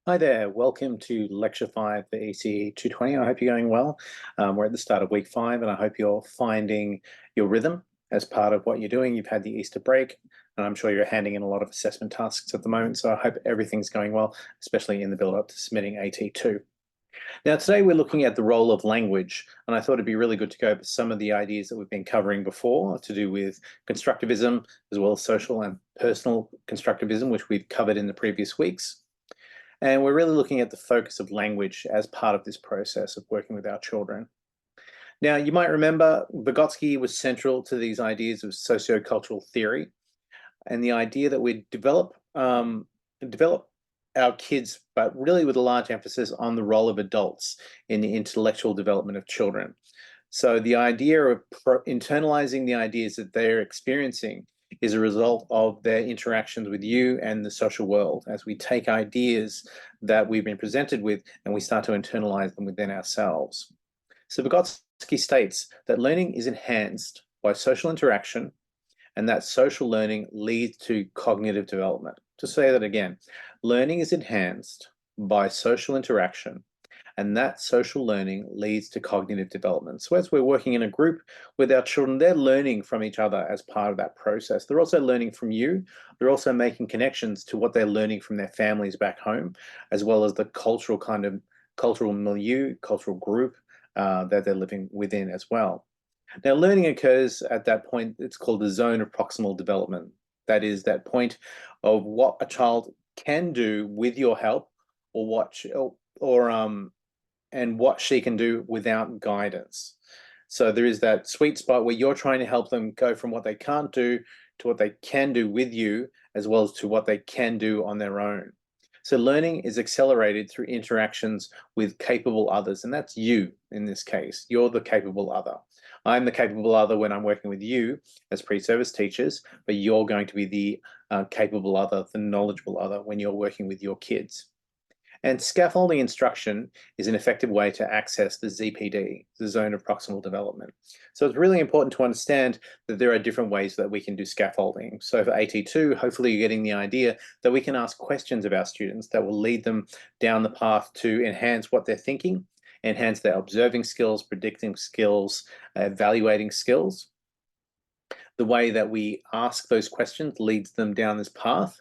Hi there, welcome to Lecture 5 for ECE220. I hope you're going well. We're at the start of week 5 and I hope you're finding your rhythm as part of what you're doing. You've had the Easter break and I'm sure you're handing in a lot of assessment tasks at the moment, so I hope everything's going well, especially in the build-up to submitting AT2. Now today we're looking at the role of language, and I thought it'd be really good to go over some of the ideas that we've been covering before to do with constructivism, as well as social and personal constructivism, which we've covered in the previous weeks. And we're really looking at the focus of language as part of this process of working with our children. Now, you might remember Vygotsky was central to these ideas of sociocultural theory and the idea that we develop our kids, but really with a large emphasis on the role of adults in the intellectual development of children. So the idea of internalizing the ideas that they're experiencing is a result of their interactions with you and the social world, as we take ideas that we've been presented with and we start to internalize them within ourselves. So Vygotsky states that learning is enhanced by social interaction, and that social learning leads to cognitive development. To say that again, learning is enhanced by social interaction, and that social learning leads to cognitive development. So as we're working in a group with our children, they're learning from each other as part of that process. They're also learning from you. They're also making connections to what they're learning from their families back home, as well as the cultural milieu, cultural group that they're living within as well. Now, learning occurs at that point. It's called the zone of proximal development. That is that point of what a child can do with your help, or and what she can do without guidance. So there is that sweet spot where you're trying to help them go from what they can't do to what they can do with you, as well as to what they can do on their own. So learning is accelerated through interactions with capable others, and that's you in this case. You're the capable other. I'm the capable other when I'm working with you as pre-service teachers, but you're going to be the capable other, the knowledgeable other when you're working with your kids. And scaffolding instruction is an effective way to access the ZPD, the zone of proximal development. So it's really important to understand that there are different ways that we can do scaffolding. So for AT2, hopefully you're getting the idea that we can ask questions of our students that will lead them down the path to enhance what they're thinking, enhance their observing skills, predicting skills, evaluating skills. The way that we ask those questions leads them down this path.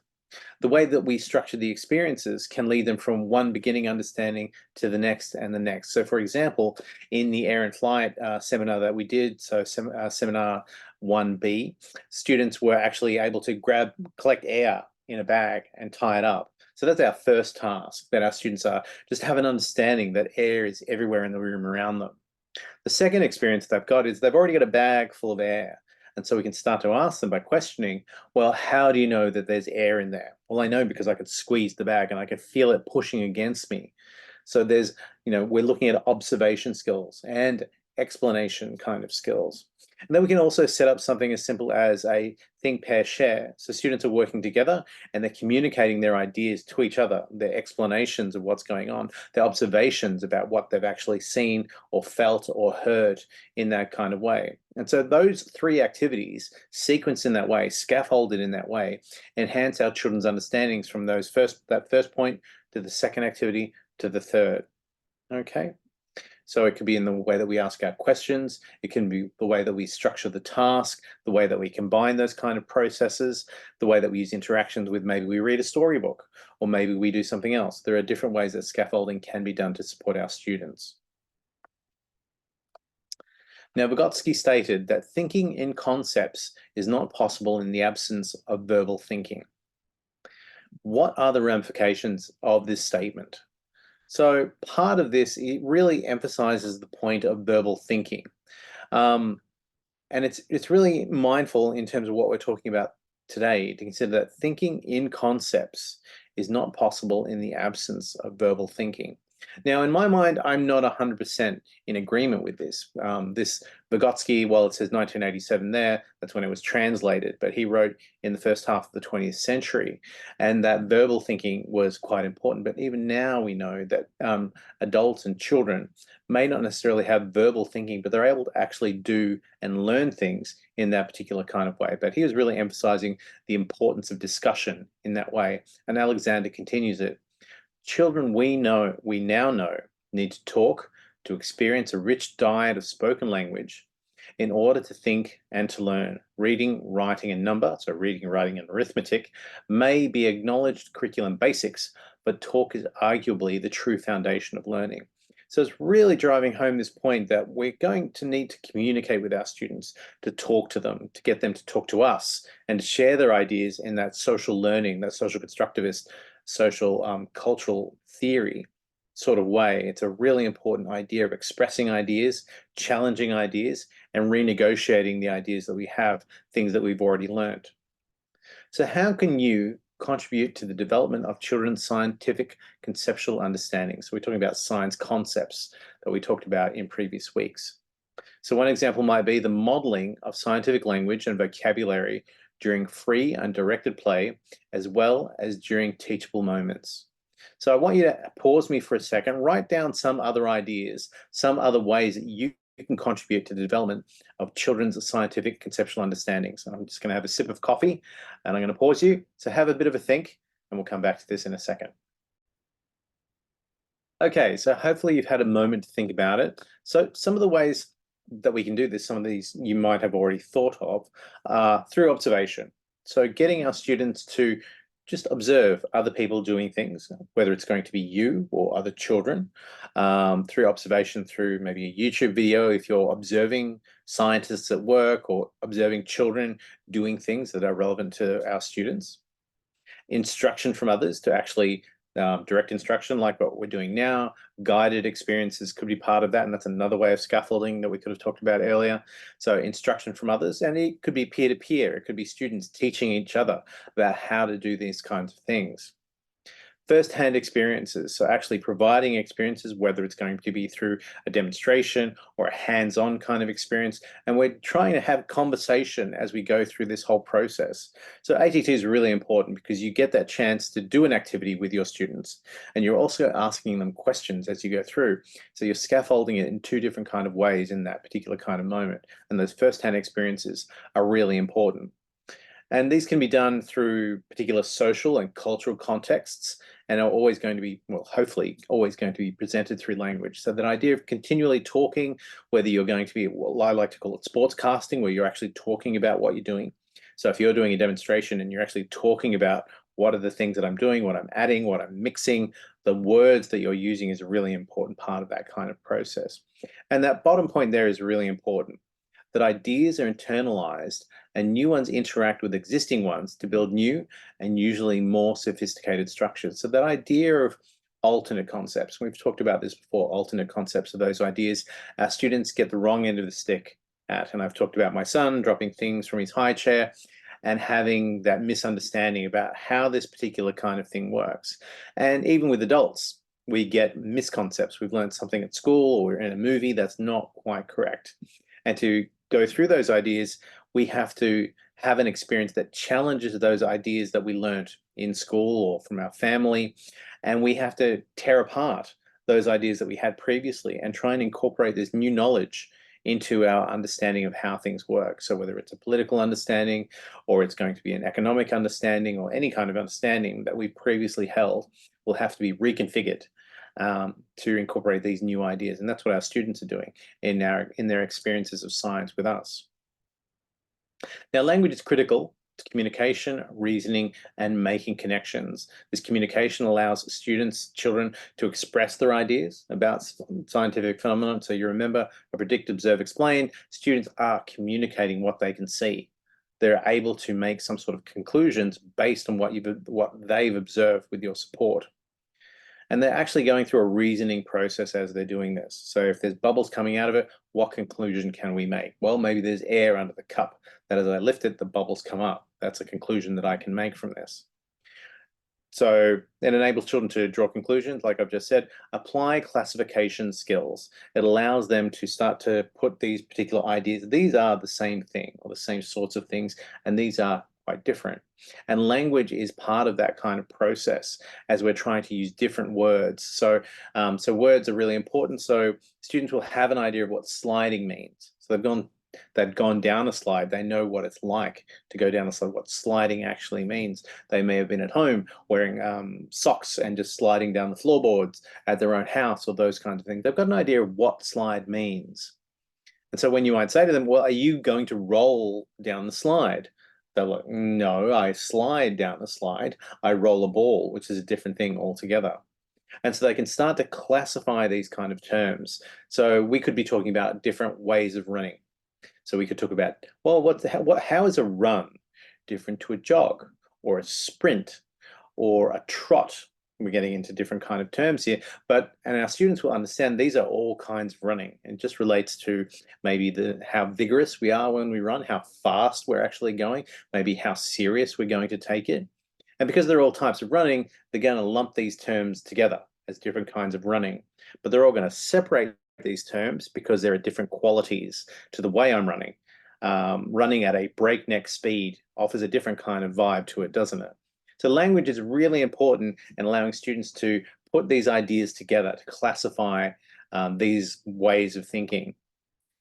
The way that we structure the experiences can lead them from one beginning understanding to the next and the next. So for example, in the Air and Flight seminar that we did, so seminar 1B, students were actually able to collect air in a bag and tie it up. So that's our first task, that our students are just have an understanding that air is everywhere in the room around them. The second experience they've got is they've already got a bag full of air. And so we can start to ask them by questioning, well, how do you know that there's air in there? Well, I know because I could squeeze the bag and I could feel it pushing against me. So there's, we're looking at observation skills and explanation kind of skills. And then we can also set up something as simple as a think, pair, share. So students are working together and they're communicating their ideas to each other, their explanations of what's going on, their observations about what they've actually seen or felt or heard in that kind of way. And so those three activities, sequenced in that way, scaffolded in that way, enhance our children's understandings from that first point to the second activity to the third. Okay. So it could be in the way that we ask our questions, it can be the way that we structure the task, the way that we combine those kind of processes, the way that we use interactions with, maybe we read a storybook, or maybe we do something else. There are different ways that scaffolding can be done to support our students. Now, Vygotsky stated that thinking in concepts is not possible in the absence of verbal thinking. What are the ramifications of this statement? So part of this, it really emphasizes the point of verbal thinking. And it's really mindful in terms of what we're talking about today to consider that thinking in concepts is not possible in the absence of verbal thinking. Now, in my mind, I'm not 100% in agreement with this. This Vygotsky, well, it says 1987 there, that's when it was translated, but he wrote in the first half of the 20th century, and that verbal thinking was quite important. But even now we know that adults and children may not necessarily have verbal thinking, but they're able to actually do and learn things in that particular kind of way. But he was really emphasizing the importance of discussion in that way. And Alexander continues it. Children we now know need to talk, to experience a rich diet of spoken language in order to think and to learn. Reading, writing, and number, so reading, writing, and arithmetic, may be acknowledged curriculum basics, but talk is arguably the true foundation of learning. So it's really driving home this point that we're going to need to communicate with our students, to talk to them, to get them to talk to us, and to share their ideas in that social learning, that social constructivist, social cultural theory sort of way. It's a really important idea of expressing ideas, challenging ideas, and renegotiating the ideas that we have, things that we've already learned. So how can you contribute to the development of children's scientific conceptual understanding? So we're talking about science concepts that we talked about in previous weeks. So one example might be the modeling of scientific language and vocabulary during free and directed play, as well as during teachable moments. So I want you to pause me for a second, write down some other ideas, some other ways that you can contribute to the development of children's scientific conceptual understandings. And I'm just going to have a sip of coffee and I'm going to pause you. So have a bit of a think and we'll come back to this in a second. Okay, so hopefully you've had a moment to think about it. So some of the ways that we can do this, some of these you might have already thought of, through observation. So getting our students to just observe other people doing things, whether it's going to be you or other children, through observation, through maybe a YouTube video, if you're observing scientists at work or observing children doing things that are relevant to our students. Instruction from others, to actually direct instruction like what we're doing now. Guided experiences could be part of that, and that's another way of scaffolding that we could have talked about earlier. So instruction from others, and it could be peer-to-peer. It could be students teaching each other about how to do these kinds of things. First-hand experiences, so actually providing experiences, whether it's going to be through a demonstration or a hands-on kind of experience, and we're trying to have conversation as we go through this whole process. So ATT is really important because you get that chance to do an activity with your students, and you're also asking them questions as you go through. So you're scaffolding it in two different kind of ways in that particular kind of moment, and those first-hand experiences are really important. And these can be done through particular social and cultural contexts and are always going to be, well, hopefully always going to be presented through language. So that idea of continually talking, whether you're going to be, what I like to call it sportscasting, where you're actually talking about what you're doing. So if you're doing a demonstration and you're actually talking about what are the things that I'm doing, what I'm adding, what I'm mixing, the words that you're using is a really important part of that kind of process. And that bottom point there is really important, that ideas are internalized and new ones interact with existing ones to build new and usually more sophisticated structures. So that idea of alternate concepts, we've talked about this before, alternate concepts of those ideas, our students get the wrong end of the stick at. And I've talked about my son dropping things from his high chair and having that misunderstanding about how this particular kind of thing works. And even with adults, we get misconcepts. We've learned something at school or we're in a movie that's not quite correct. And to go through those ideas, we have to have an experience that challenges those ideas that we learned in school or from our family. And we have to tear apart those ideas that we had previously and try and incorporate this new knowledge into our understanding of how things work. So whether it's a political understanding or it's going to be an economic understanding or any kind of understanding that we previously held will have to be reconfigured to incorporate these new ideas. And that's what our students are doing in their experiences of science with us. Now, language is critical to communication, reasoning, and making connections. This communication allows students, children, to express their ideas about scientific phenomena. So you remember, predict, observe, explain. Students are communicating what they can see. They're able to make some sort of conclusions based on what they've observed with your support. And they're actually going through a reasoning process as they're doing this. So if there's bubbles coming out of it, what conclusion can we make? Well, maybe there's air under the cup, that as I lift it, the bubbles come up. That's a conclusion that I can make from this. So it enables children to draw conclusions, like I've just said, apply classification skills. It allows them to start to put these particular ideas, these are the same thing or the same sorts of things, and these are quite different. And language is part of that kind of process as we're trying to use different words. So, so words are really important. So students will have an idea of what sliding means. So they've gone They've gone down a slide. They know what it's like to go down a slide, what sliding actually means. They may have been at home wearing socks and just sliding down the floorboards at their own house or those kinds of things. They've got an idea of what slide means. And so when you might say to them, well, are you going to roll down the slide? They're like, no, I slide down the slide. I roll a ball, which is a different thing altogether. And so they can start to classify these kind of terms. So we could be talking about different ways of running. So we could talk about, well, how is a run different to a jog or a sprint or a trot? We're getting into different kind of terms here, and our students will understand these are all kinds of running. It just relates to maybe how vigorous we are when we run, how fast we're actually going, maybe how serious we're going to take it. And because they're all types of running, they're going to lump these terms together as different kinds of running. But they're all going to separate these terms because there are different qualities to the way I'm running. Running at a breakneck speed offers a different kind of vibe to it, doesn't it? So language is really important in allowing students to put these ideas together, to classify these ways of thinking.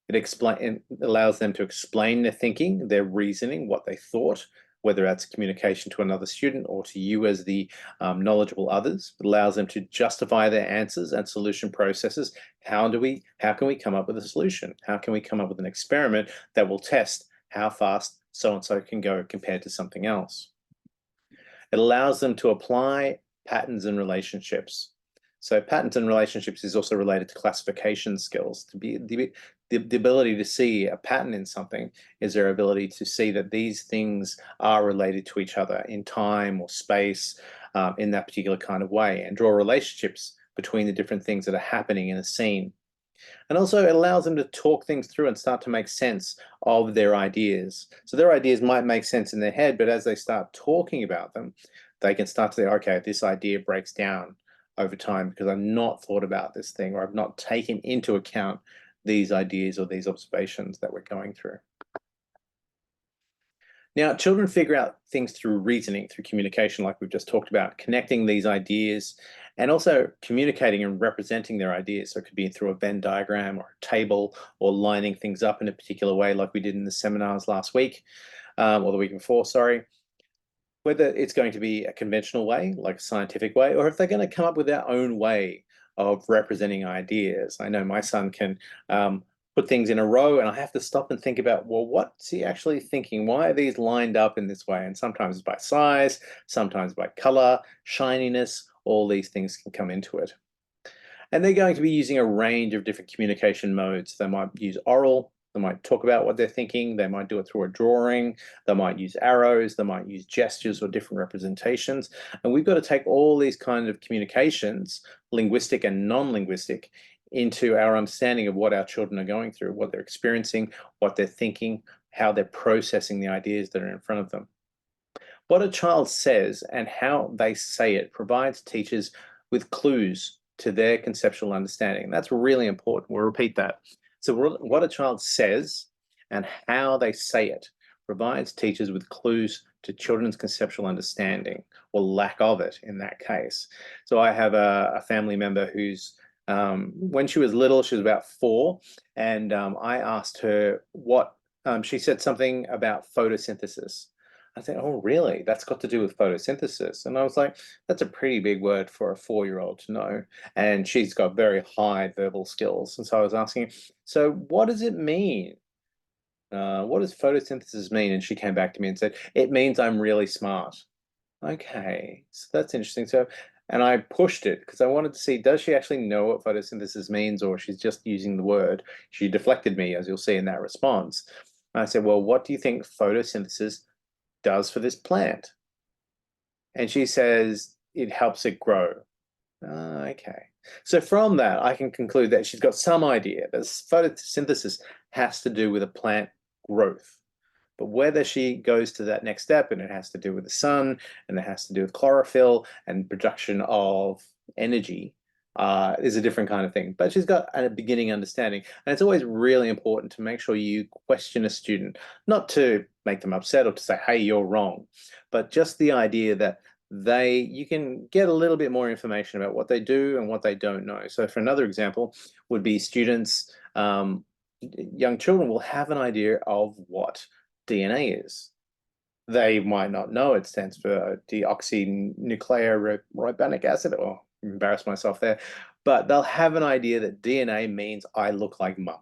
It allows them to explain their thinking, their reasoning, what they thought, whether that's communication to another student or to you as the knowledgeable others. It allows them to justify their answers and solution processes. How can we come up with a solution? How can we come up with an experiment that will test how fast so-and-so can go compared to something else? It allows them to apply patterns and relationships. So patterns and relationships is also related to classification skills. To be the ability to see a pattern in something is their ability to see that these things are related to each other in time or space in that particular kind of way, and draw relationships between the different things that are happening in a scene. And also it allows them to talk things through and start to make sense of their ideas. So their ideas might make sense in their head, but as they start talking about them, they can start to say, okay, this idea breaks down over time because I've not thought about this thing, or I've not taken into account these ideas or these observations that we're going through. Now, children figure out things through reasoning, through communication, like we've just talked about, connecting these ideas and also communicating and representing their ideas. So it could be through a Venn diagram or a table, or lining things up in a particular way like we did in the seminars last week, or the week before, sorry. Whether it's going to be a conventional way, like a scientific way, or if they're going to come up with their own way of representing ideas. I know my son can put things in a row, and I have to stop and think about, well, what's he actually thinking? Why are these lined up in this way? And sometimes it's by size, sometimes by color, shininess, all these things can come into it. And they're going to be using a range of different communication modes. They might use oral, they might talk about what they're thinking, they might do it through a drawing, they might use arrows, they might use gestures or different representations. And we've got to take all these kinds of communications, linguistic and non-linguistic, into our understanding of what our children are going through, what they're experiencing, what they're thinking, how they're processing the ideas that are in front of them. What a child says and how they say it provides teachers with clues to their conceptual understanding. And that's really important. We'll repeat that. So what a child says and how they say it provides teachers with clues to children's conceptual understanding, or lack of it in that case. So I have a family member who's, when she was little, she was about 4, and I asked her what, she said something about photosynthesis. I said, oh, really? That's got to do with photosynthesis. And I was like, that's a pretty big word for a 4-year-old to know. And she's got very high verbal skills. And so I was asking, so what does it mean? What does photosynthesis mean? And she came back to me and said, it means I'm really smart. Okay, so that's interesting. So, and I pushed it because I wanted to see, does she actually know what photosynthesis means, or she's just using the word? She deflected me, as you'll see in that response. And I said, well, what do you think photosynthesis does for this plant? And she says it helps it grow. Okay. So from that, I can conclude that she's got some idea that photosynthesis has to do with a plant growth. But whether she goes to that next step, and it has to do with the sun, and it has to do with chlorophyll and production of energy, is a different kind of thing. But she's got a beginning understanding. And it's always really important to make sure you question a student, not to make them upset or to say, hey, you're wrong, but just the idea that you can get a little bit more information about what they do and what they don't know. So for another example would be students young children will have an idea of what DNA is. They might not know it stands for deoxynucleoribonic acid, or embarrass myself there, but they'll have an idea that DNA means I look like mum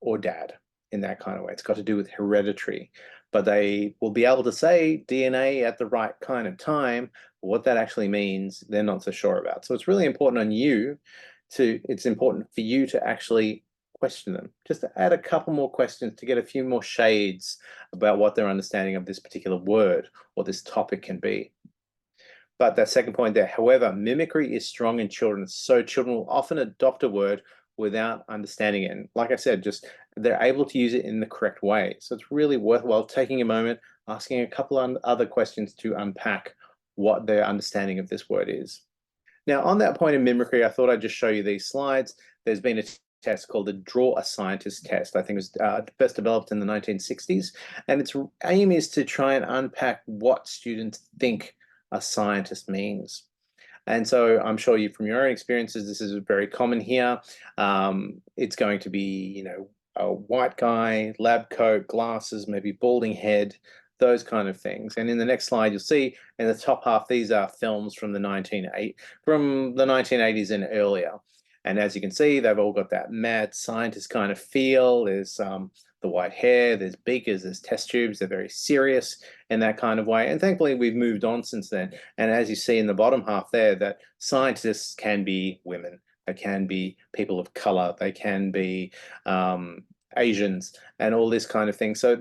or dad in that kind of way. It's got to do with hereditary, but they will be able to say DNA at the right kind of time. What that actually means, they're not so sure about. So it's really important on you it's important for you to actually question them, just to add a couple more questions to get a few more shades about what their understanding of this particular word or this topic can be. But that second point there, however, mimicry is strong in children, so children will often adopt a word without understanding it. And like I said, just they're able to use it in the correct way. So it's really worthwhile taking a moment, asking a couple of other questions to unpack what their understanding of this word is. Now, on that point of mimicry, I thought I'd just show you these slides. There's been a test called the Draw a Scientist test. I think it was first developed in the 1960s. And its aim is to try and unpack what students think a scientist means. And so I'm sure you, from your own experiences, this is very common here. It's going to be, a white guy, lab coat, glasses, maybe balding head, those kind of things. And in the next slide, you'll see in the top half, these are films from the 1980s and earlier. And as you can see, they've all got that mad scientist kind of feel. There's the white hair, there's beakers, there's test tubes. They're very serious in that kind of way. And thankfully, we've moved on since then. And as you see in the bottom half there, that scientists can be women. They can be people of color. They can be Asians and all this kind of thing. So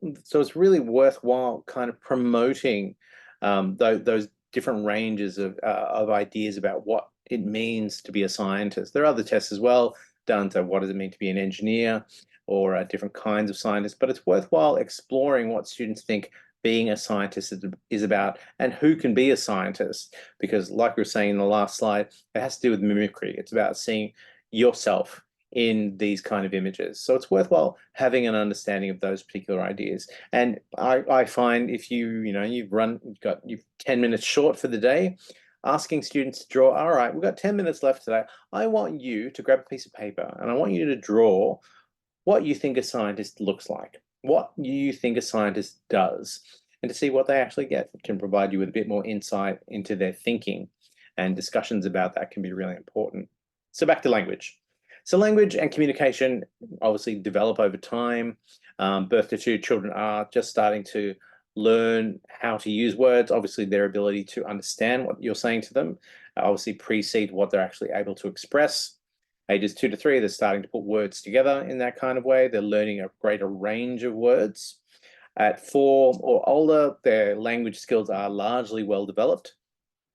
it's really worthwhile kind of promoting those different ranges of ideas about what it means to be a scientist. There are other tests as well done to what does it mean to be an engineer or different kinds of scientists, but it's worthwhile exploring what students think being a scientist is about and who can be a scientist. Because like we were saying in the last slide, it has to do with mimicry. It's about seeing yourself in these kind of images. So it's worthwhile having an understanding of those particular ideas. And I find if you've 10 minutes short for the day, asking students to draw, all right, we've got 10 minutes left today. I want you to grab a piece of paper and I want you to draw what you think a scientist looks like, what you think a scientist does, and to see what they actually get. It can provide you with a bit more insight into their thinking, and discussions about that can be really important. So back to language. So language and communication obviously develop over time. Birth to two children are just starting to learn how to use words. Obviously, their ability to understand what you're saying to them obviously precede what they're actually able to express. Ages 2 to 3, they're starting to put words together in that kind of way. They're learning a greater range of words. At 4 or older, their language skills are largely well developed.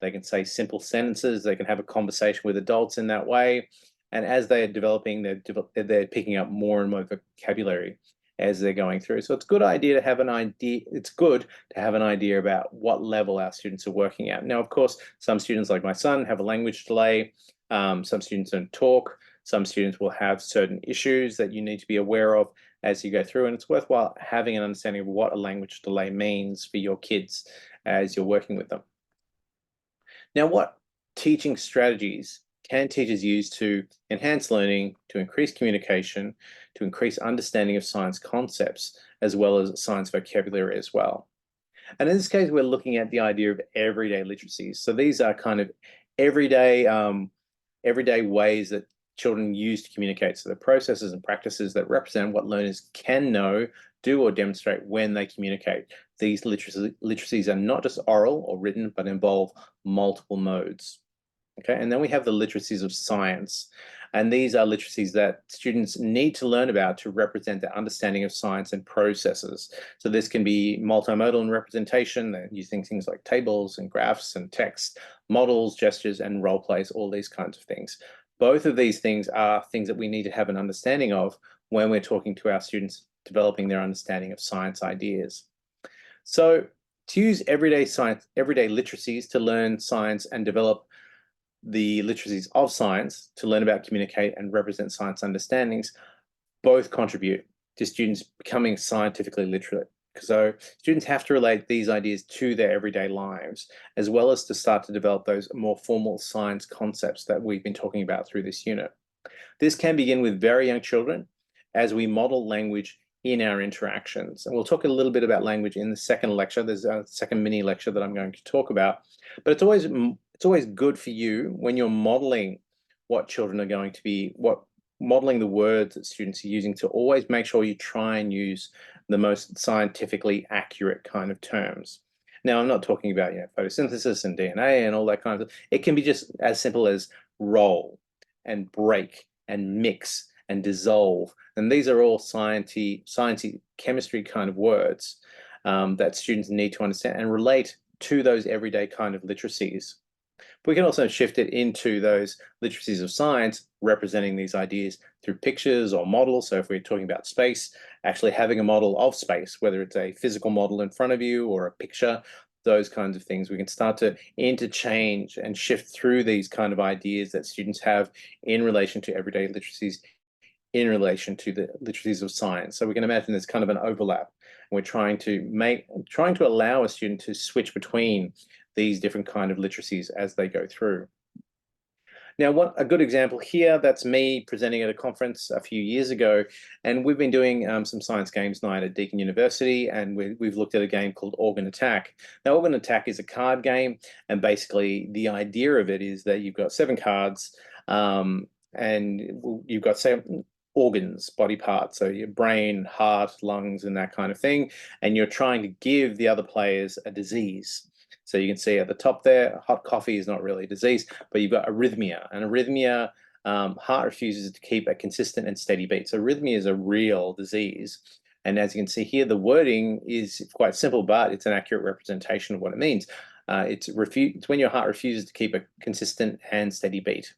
They can say simple sentences. They can have a conversation with adults in that way. And as they are developing, they're picking up more and more vocabulary as they're going through. So it's a good idea to have an idea. It's good to have an idea about what level our students are working at. Now, of course, some students like my son have a language delay. Some students don't talk. Some students will have certain issues that you need to be aware of as you go through. And it's worthwhile having an understanding of what a language delay means for your kids as you're working with them. Now, what teaching strategies can teachers use to enhance learning, to increase communication, to increase understanding of science concepts, as well as science vocabulary as well? And in this case, we're looking at the idea of everyday literacies. So these are kind of everyday ways that children use to communicate. So the processes and practices that represent what learners can know, do, or demonstrate when they communicate. These literacies are not just oral or written, but involve multiple modes. Okay, and then we have the literacies of science. And these are literacies that students need to learn about to represent their understanding of science and processes. So this can be multimodal in representation, using things like tables and graphs and text, models, gestures, and role plays, all these kinds of things. Both of these things are things that we need to have an understanding of when we're talking to our students, developing their understanding of science ideas. So to use everyday literacies to learn science and develop the literacies of science to learn about, communicate, and represent science understandings, both contribute to students becoming scientifically literate. So students have to relate these ideas to their everyday lives, as well as to start to develop those more formal science concepts that we've been talking about through this unit. This can begin with very young children as we model language in our interactions. And we'll talk a little bit about language in the second lecture. There's a second mini lecture that I'm going to talk about. But it's always good for you when you're modeling what children are going to be, modeling the words that students are using, to always make sure you try and use the most scientifically accurate kind of terms. Now, I'm not talking about photosynthesis and DNA and all that kind of stuff. It can be just as simple as roll and break and mix and dissolve. And these are all sciencey chemistry kind of words that students need to understand and relate to those everyday kind of literacies. We can also shift it into those literacies of science, representing these ideas through pictures or models. So if we're talking about space, actually having a model of space, whether it's a physical model in front of you or a picture, those kinds of things, we can start to interchange and shift through these kind of ideas that students have in relation to everyday literacies, in relation to the literacies of science. So we can imagine there's kind of an overlap. We're trying to allow a student to switch between these different kind of literacies as they go through. Now, a good example here, that's me presenting at a conference a few years ago, and we've been doing some science games night at Deakin University, and we've looked at a game called Organ Attack. Now, Organ Attack is a card game, and basically the idea of it is that you've got 7 cards, and you've got 7 organs, body parts, so your brain, heart, lungs, and that kind of thing, and you're trying to give the other players a disease. So you can see at the top there, hot coffee is not really a disease, but you've got arrhythmia. And arrhythmia, heart refuses to keep a consistent and steady beat. So arrhythmia is a real disease. And as you can see here, the wording is quite simple, but it's an accurate representation of what it means. It's when your heart refuses to keep a consistent and steady beat.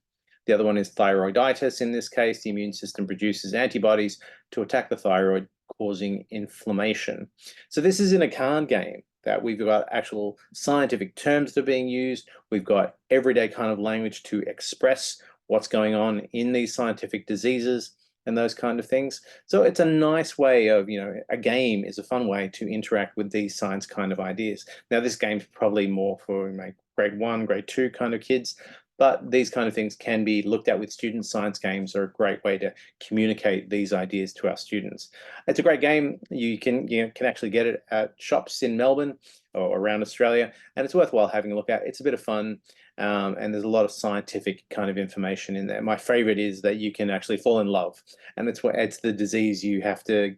The other one is thyroiditis. In this case, the immune system produces antibodies to attack the thyroid, causing inflammation. So this is in a card game that we've got actual scientific terms that are being used. We've got everyday kind of language to express what's going on in these scientific diseases and those kind of things. So it's a nice way of, a game is a fun way to interact with these science kind of ideas. Now, this game's probably more for grade 1, grade 2 kind of kids, but these kind of things can be looked at with students. Science games are a great way to communicate these ideas to our students. It's a great game. You can actually get it at shops in Melbourne or around Australia, and it's worthwhile having a look at. It's a bit of fun, and there's a lot of scientific kind of information in there. My favorite is that you can actually fall in love, and it's the disease you have to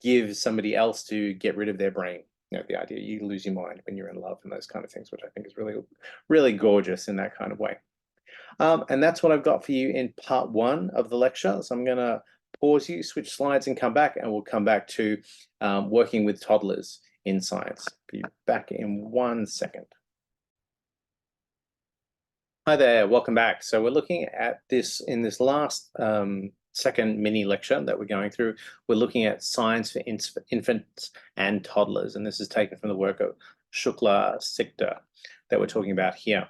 give somebody else to get rid of their brain. The idea you lose your mind when you're in love and those kind of things, which I think is really, really gorgeous in that kind of way. And that's what I've got for you in part 1 of the lecture. So I'm going to pause you, switch slides, and come back, and we'll come back to working with toddlers in science. Be back in 1 second. Hi there, welcome back. So we're looking at this in this last second mini lecture that we're going through. We're looking at science for infants and toddlers, and this is taken from the work of Shukla Sikdar that we're talking about here.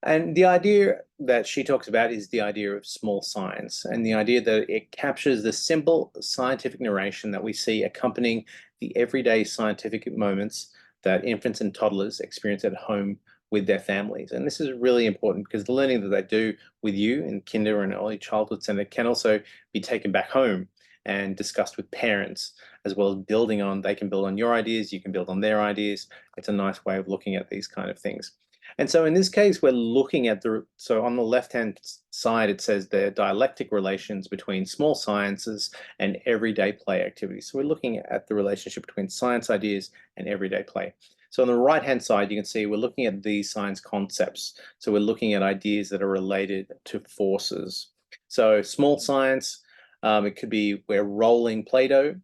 And the idea that she talks about is the idea of small science, and the idea that it captures the simple scientific narration that we see accompanying the everyday scientific moments that infants and toddlers experience at home with their families. And this is really important because the learning that they do with you in kinder and early childhood center can also be taken back home and discussed with parents, as well as they can build on your ideas, you can build on their ideas. It's a nice way of looking at these kind of things. And so in this case, we're looking at so on the left-hand side, it says the dialectic relations between small sciences and everyday play activities. So we're looking at the relationship between science ideas and everyday play. So on the right-hand side, you can see we're looking at these science concepts. So we're looking at ideas that are related to forces. So small science, it could be we're rolling Play-Doh,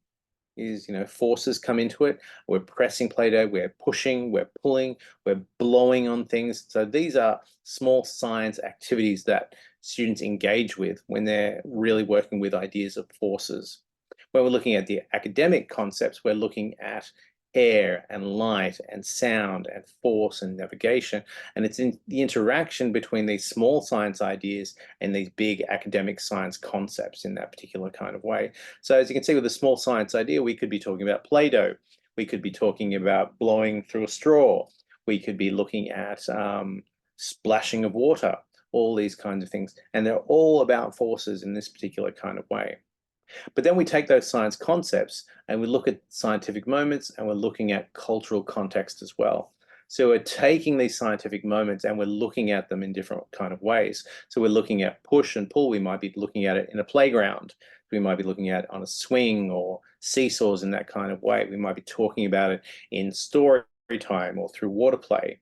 forces come into it. We're pressing Play-Doh, we're pushing, we're pulling, we're blowing on things. So these are small science activities that students engage with when they're really working with ideas of forces. When we're looking at the academic concepts, we're looking at air and light and sound and force and navigation. And it's in the interaction between these small science ideas and these big academic science concepts in that particular kind of way. So as you can see with a small science idea, we could be talking about Play-Doh. We could be talking about blowing through a straw. We could be looking at splashing of water, all these kinds of things. And they're all about forces in this particular kind of way. But then we take those science concepts and we look at scientific moments, and we're looking at cultural context as well. So we're taking these scientific moments and we're looking at them in different kind of ways. So we're looking at push and pull. We might be looking at it in a playground. We might be looking at it on a swing or seesaws in that kind of way. We might be talking about it in story time or through water play.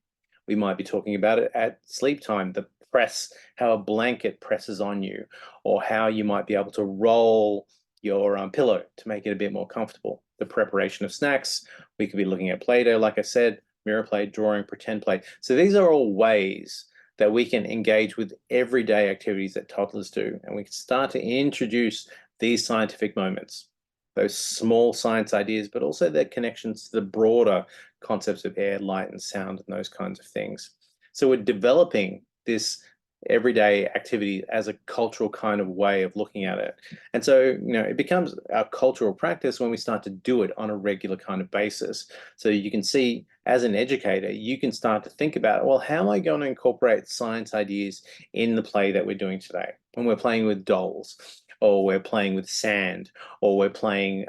We might be talking about it at sleep time, the press, how a blanket presses on you, or how you might be able to roll your pillow to make it a bit more comfortable. The preparation of snacks. We could be looking at Play-Doh, like I said, mirror play, drawing, pretend play. So these are all ways that we can engage with everyday activities that toddlers do, and we can start to introduce these scientific moments, those small science ideas, but also their connections to the broader concepts of air, light, and sound, and those kinds of things. So we're developing this everyday activity as a cultural kind of way of looking at it. And so, it becomes our cultural practice when we start to do it on a regular kind of basis. So you can see, as an educator, you can start to think about, well, how am I going to incorporate science ideas in the play that we're doing today? When we're playing with dolls, or we're playing with sand, or we're playing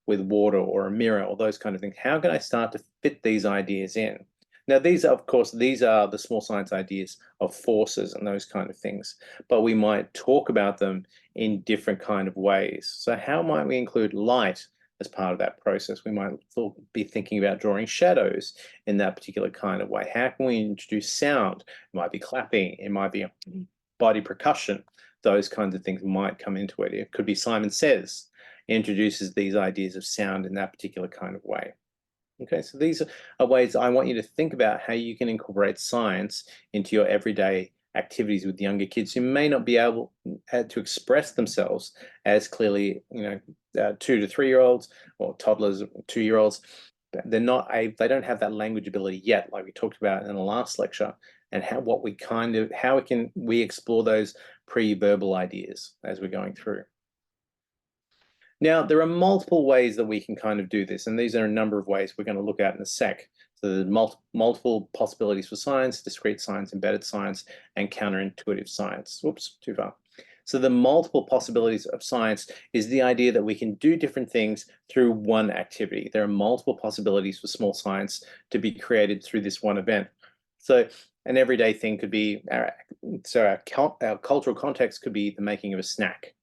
with water or a mirror, or those kind of things. How can I start to fit these ideas in? Now, these are the small science ideas of forces and those kind of things, but we might talk about them in different kind of ways. So how might we include light as part of that process? We might be thinking about drawing shadows in that particular kind of way. How can we introduce sound? It might be clapping, it might be body percussion. Those kinds of things might come into it. It could be Simon Says, introduces these ideas of sound in that particular kind of way. Okay, so these are ways I want you to think about how you can incorporate science into your everyday activities with younger kids who may not be able to express themselves as clearly, 2 to 3 year olds or toddlers, 2 year olds. They don't have that language ability yet, like we talked about in the last lecture, and how we explore those pre-verbal ideas as we're going through. Now, there are multiple ways that we can kind of do this, and these are a number of ways we're going to look at in a sec. So there's multiple possibilities for science: discrete science, embedded science, and counterintuitive science. Whoops, too far. So the multiple possibilities of science is the idea that we can do different things through one activity. There are multiple possibilities for small science to be created through this one event. So an everyday thing could be, our cultural context could be the making of a snack.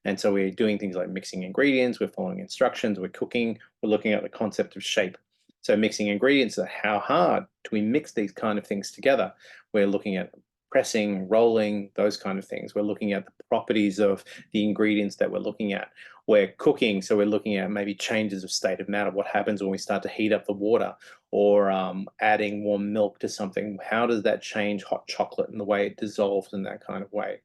And so we're doing things like mixing ingredients, we're following instructions, we're cooking, we're looking at the concept of shape. So mixing ingredients, how hard do we mix these kind of things together? We're looking at pressing, rolling, those kind of things. We're looking at the properties of the ingredients that we're looking at. We're cooking, so we're looking at maybe changes of state of matter. What happens when we start to heat up the water, or adding warm milk to something? How does that change hot chocolate and the way it dissolves in that kind of way?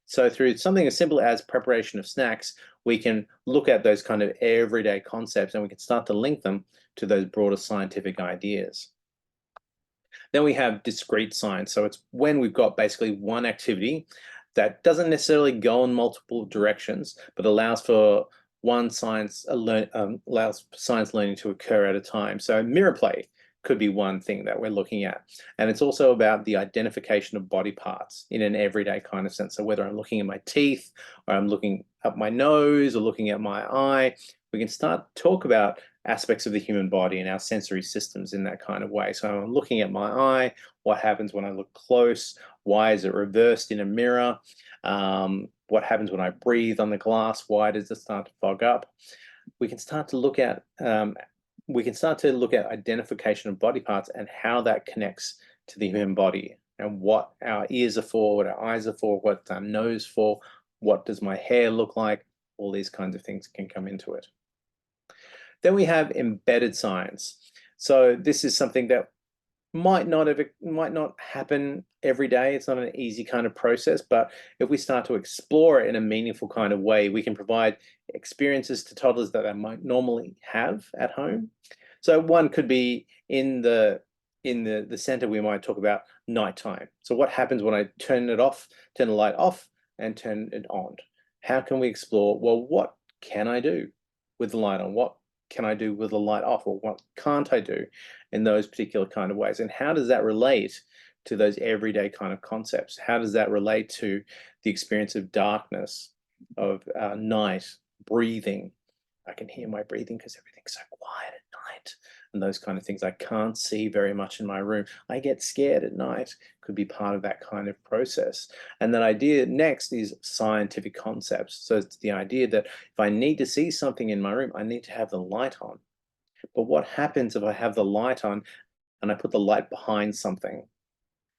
So through something as simple as preparation of snacks, we can look at those kind of everyday concepts, and we can start to link them to those broader scientific ideas. Then we have discrete science. So it's when we've got basically one activity that doesn't necessarily go in multiple directions, but allows for science learning to occur at a time. So mirror play could be one thing that we're looking at. And it's also about the identification of body parts in an everyday kind of sense. So whether I'm looking at my teeth, or I'm looking up my nose, or looking at my eye, we can start to talk about aspects of the human body and our sensory systems in that kind of way. So I'm looking at my eye, what happens when I look close? Why is it reversed in a mirror? What happens when I breathe on the glass? Why does it start to fog up? We can start to look at identification of body parts and how that connects to the human body, and what our ears are for, what our eyes are for, what our nose for, what does my hair look like? All these kinds of things can come into it. Then we have embedded science. So this is something that might not happen every day. It's not an easy kind of process, but if we start to explore it in a meaningful kind of way, we can provide experiences to toddlers that they might normally have at home. So one could be in the center, we might talk about nighttime. So what happens when I turn the light off and turn it on? How can we explore, well, what can I do with the light on? What can I do with the light off, or what can't I do in those particular kind of ways? And how does that relate to those everyday kind of concepts? How does that relate to the experience of darkness, night, breathing. I can hear my breathing because everything's so quiet at night, and those kind of things. I can't see very much in my room. I get scared at night. Could be part of that kind of process. And that idea next is scientific concepts. So it's the idea that if I need to see something in my room, I need to have the light on. But what happens if I have the light on and I put the light behind something?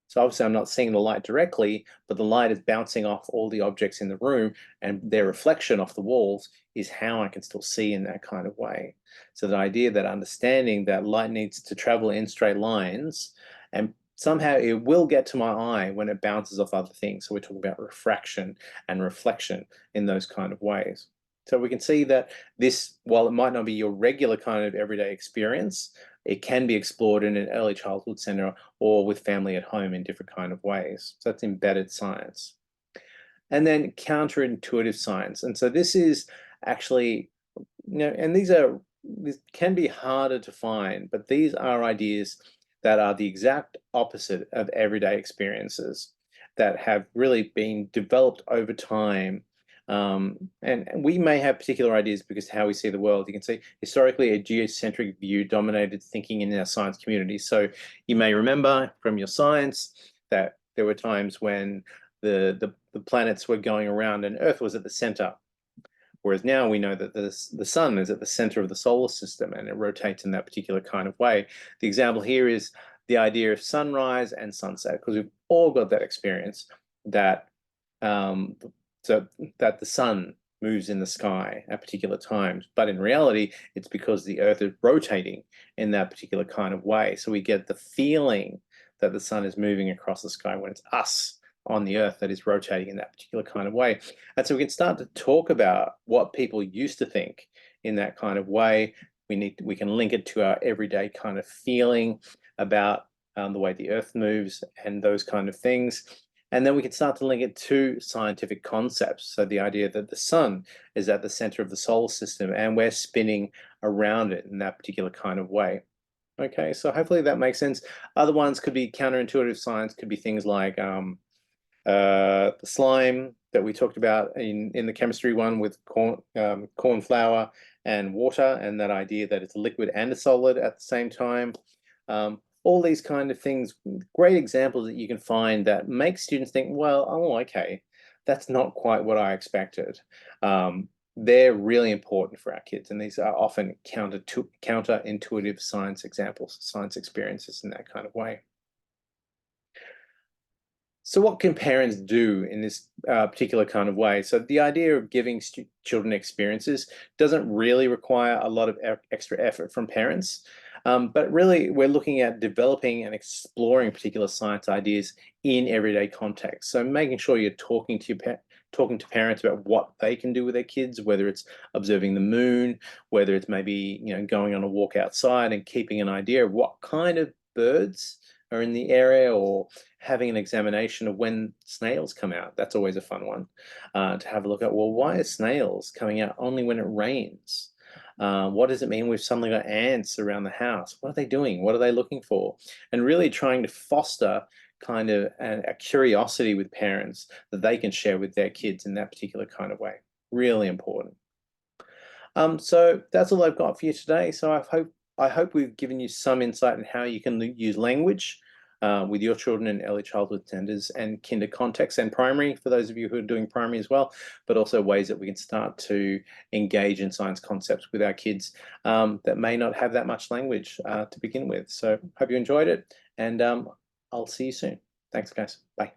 So obviously I'm not seeing the light directly, but the light is bouncing off all the objects in the room, and their reflection off the walls is how I can still see in that kind of way. So the idea that understanding that light needs to travel in straight lines, and somehow it will get to my eye when it bounces off other things. So we're talking about refraction and reflection in those kind of ways. So we can see that this, while it might not be your regular kind of everyday experience, it can be explored in an early childhood center or with family at home in different kind of ways. So that's embedded science. And then counterintuitive science. And so this is actually, and these can be harder to find, but these are ideas that are the exact opposite of everyday experiences that have really been developed over time. And we may have particular ideas because how we see the world. You can see historically a geocentric view dominated thinking in our science community. So you may remember from your science that there were times when the planets were going around and Earth was at the center. Whereas now we know that the sun is at the center of the solar system and it rotates in that particular kind of way. The example here is the idea of sunrise and sunset, because we've all got that experience that so that the sun moves in the sky at particular times. But in reality, it's because the Earth is rotating in that particular kind of way. So we get the feeling that the sun is moving across the sky when it's us on the Earth that is rotating in that particular kind of way. And so we can start to talk about what people used to think in that kind of way. We can link it to our everyday kind of feeling about the way the Earth moves and those kind of things. And then we can start to link it to scientific concepts. So the idea that the sun is at the center of the solar system and we're spinning around it in that particular kind of way. Okay, so hopefully that makes sense. Other ones could be counterintuitive science, could be things like the slime that we talked about in the chemistry one with corn flour and water, and that idea that it's a liquid and a solid at the same time. All these kind of things, great examples that you can find that make students think, well, oh, okay, that's not quite what I expected. They're really important for our kids, and these are often counterintuitive science examples, science experiences in that kind of way. So what can parents do in this particular kind of way? So the idea of giving children experiences doesn't really require a lot of extra effort from parents, but really we're looking at developing and exploring particular science ideas in everyday context. So making sure you're talking to parents about what they can do with their kids, whether it's observing the moon, whether it's maybe going on a walk outside and keeping an idea of what kind of birds are in the area, or having an examination of when snails come out. That's always a fun one to have a look at. Well, why are snails coming out only when it rains? What does it mean we've suddenly got ants around the house? What are they doing? What are they looking for? And really trying to foster kind of a curiosity with parents that they can share with their kids in that particular kind of way. Really important. So that's all I've got for you today. So I hope we've given you some insight on how you can use language with your children in early childhood centers and kinder context, and primary for those of you who are doing primary as well, but also ways that we can start to engage in science concepts with our kids that may not have that much language to begin with. So hope you enjoyed it, and I'll see you soon. Thanks, guys. Bye.